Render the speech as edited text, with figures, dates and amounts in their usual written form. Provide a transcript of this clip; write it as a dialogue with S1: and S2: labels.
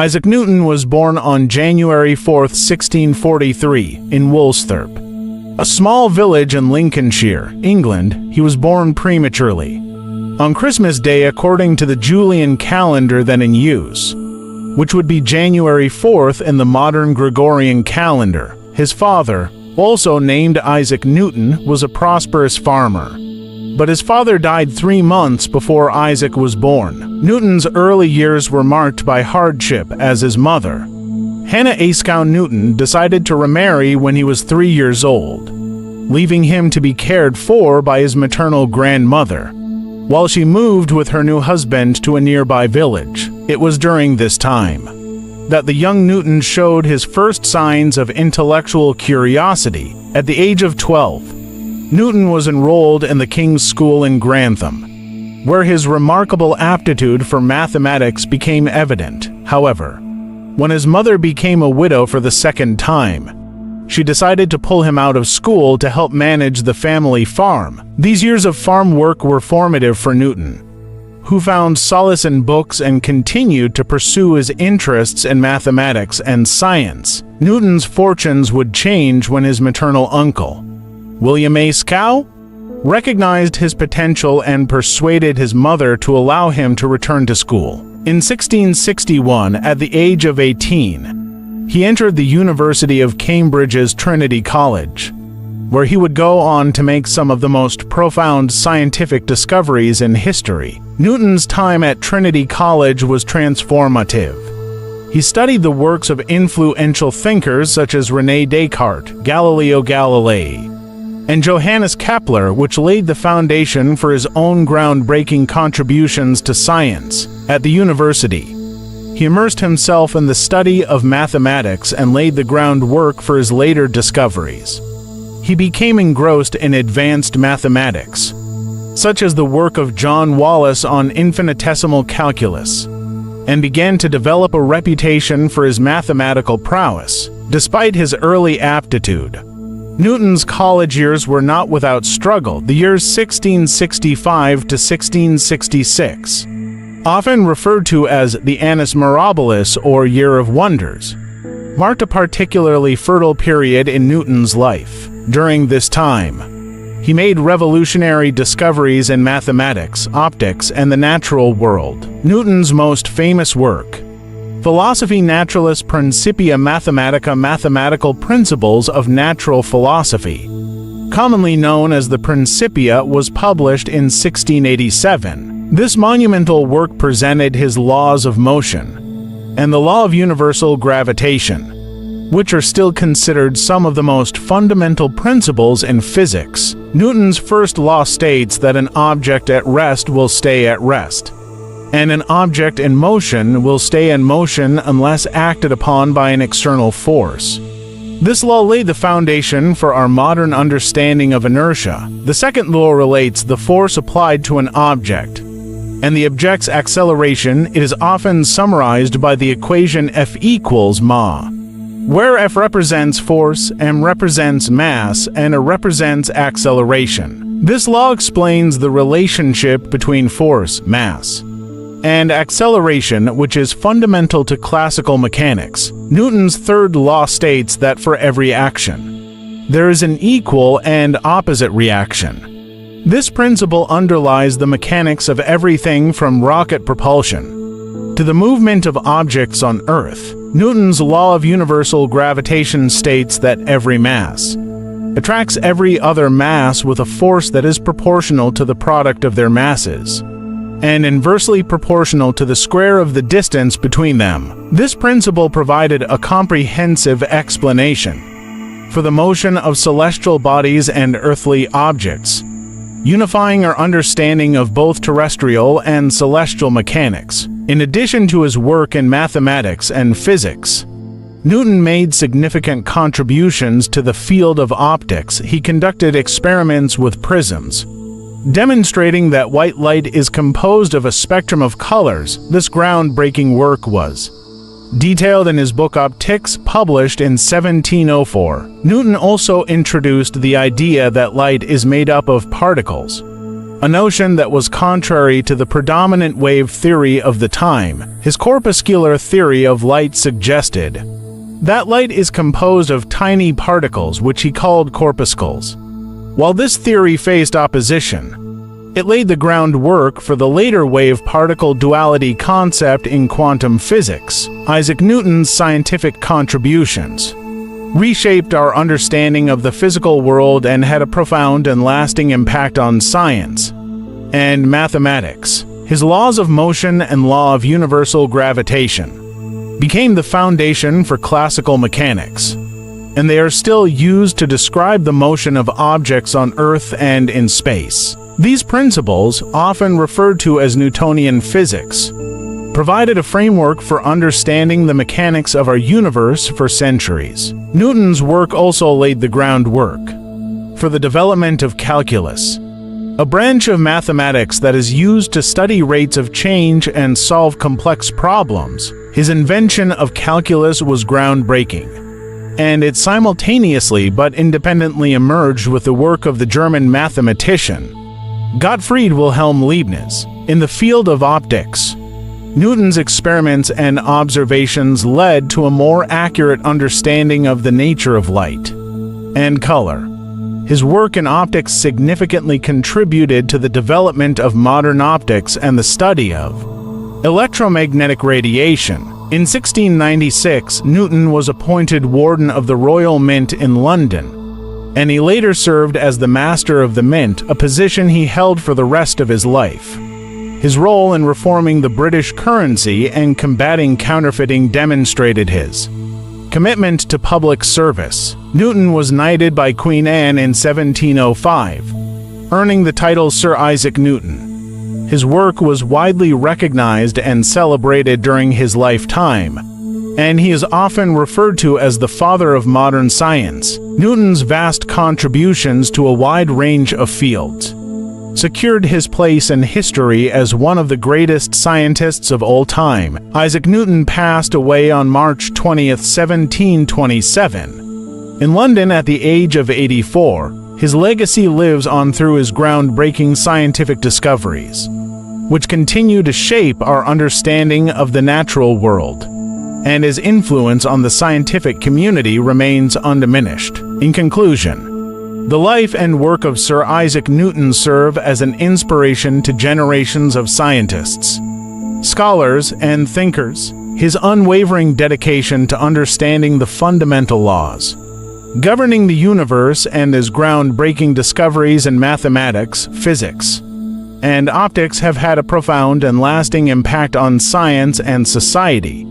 S1: Isaac Newton was born on January 4, 1643, in Woolsthorpe, a small village in Lincolnshire, England. He was born prematurely on Christmas Day according to the Julian calendar then in use, which would be January 4th in the modern Gregorian calendar. His father, also named Isaac Newton, was a prosperous farmer, but his father died 3 months before Isaac was born. Newton's early years were marked by hardship, as his mother, Hannah Ayscough Newton, decided to remarry when he was 3 years old, leaving him to be cared for by his maternal grandmother, while she moved with her new husband to a nearby village. It was during this time that the young Newton showed his first signs of intellectual curiosity. At the age of 12, Newton was enrolled in the King's School in Grantham, where his remarkable aptitude for mathematics became evident. However, when his mother became a widow for the second time, she decided to pull him out of school to help manage the family farm. These years of farm work were formative for Newton, who found solace in books and continued to pursue his interests in mathematics and science. Newton's fortunes would change when his maternal uncle, William Ayscough, recognized his potential and persuaded his mother to allow him to return to school. In 1661, at the age of 18, he entered the University of Cambridge's Trinity College, where he would go on to make some of the most profound scientific discoveries in history. Newton's time at Trinity College was transformative. He studied the works of influential thinkers such as René Descartes, Galileo Galilei, and Johannes Kepler, which laid the foundation for his own groundbreaking contributions to science. At the university, he immersed himself in the study of mathematics and laid the groundwork for his later discoveries. He became engrossed in advanced mathematics, such as the work of John Wallis on infinitesimal calculus, and began to develop a reputation for his mathematical prowess. Despite his early aptitude, Newton's college years were not without struggle. The years 1665 to 1666, often referred to as the Annus Mirabilis or Year of Wonders, marked a particularly fertile period in Newton's life. During this time, he made revolutionary discoveries in mathematics, optics, and the natural world. Newton's most famous work, Philosophiae Naturalis Principia Mathematica, Mathematical Principles of Natural Philosophy, commonly known as the Principia, was published in 1687. This monumental work presented his laws of motion and the law of universal gravitation, which are still considered some of the most fundamental principles in physics. Newton's first law states that an object at rest will stay at rest, and an object in motion will stay in motion unless acted upon by an external force. This law laid the foundation for our modern understanding of inertia. The second law relates the force applied to an object and the object's acceleration. It is often summarized by the equation F equals ma, where F represents force, m represents mass, and A represents acceleration. This law explains the relationship between force, mass, and acceleration, which is fundamental to classical mechanics. Newton's third law states that for every action, there is an equal and opposite reaction. This principle underlies the mechanics of everything from rocket propulsion to the movement of objects on Earth. Newton's law of universal gravitation states that every mass attracts every other mass with a force that is proportional to the product of their masses, and inversely proportional to the square of the distance between them. This principle provided a comprehensive explanation for the motion of celestial bodies and earthly objects, unifying our understanding of both terrestrial and celestial mechanics. In addition to his work in mathematics and physics, Newton made significant contributions to the field of optics. He conducted experiments with prisms, demonstrating that white light is composed of a spectrum of colors. This groundbreaking work was detailed in his book Optics, published in 1704. Newton also introduced the idea that light is made up of particles, a notion that was contrary to the predominant wave theory of the time. His corpuscular theory of light suggested that light is composed of tiny particles, which he called corpuscles. While this theory faced opposition, it laid the groundwork for the later wave-particle duality concept in quantum physics. Isaac Newton's scientific contributions reshaped our understanding of the physical world and had a profound and lasting impact on science and mathematics. His laws of motion and law of universal gravitation became the foundation for classical mechanics, and they are still used to describe the motion of objects on Earth and in space. These principles, often referred to as Newtonian physics, provided a framework for understanding the mechanics of our universe for centuries. Newton's work also laid the groundwork for the development of calculus, a branch of mathematics that is used to study rates of change and solve complex problems. His invention of calculus was groundbreaking, and it simultaneously but independently emerged with the work of the German mathematician Gottfried Wilhelm Leibniz. In the field of optics, Newton's experiments and observations led to a more accurate understanding of the nature of light and color. His work in optics significantly contributed to the development of modern optics and the study of electromagnetic radiation. In 1696, Newton was appointed Warden of the Royal Mint in London, and he later served as the Master of the Mint, a position he held for the rest of his life. His role in reforming the British currency and combating counterfeiting demonstrated his commitment to public service. Newton was knighted by Queen Anne in 1705, earning the title Sir Isaac Newton. His work was widely recognized and celebrated during his lifetime, and he is often referred to as the father of modern science. Newton's vast contributions to a wide range of fields secured his place in history as one of the greatest scientists of all time. Isaac Newton passed away on March 20, 1727. In London at the age of 84, his legacy lives on through his groundbreaking scientific discoveries, which continue to shape our understanding of the natural world, and his influence on the scientific community remains undiminished. In conclusion, the life and work of Sir Isaac Newton serve as an inspiration to generations of scientists, scholars, and thinkers. His unwavering dedication to understanding the fundamental laws governing the universe and his groundbreaking discoveries in mathematics, physics, and optics have had a profound and lasting impact on science and society.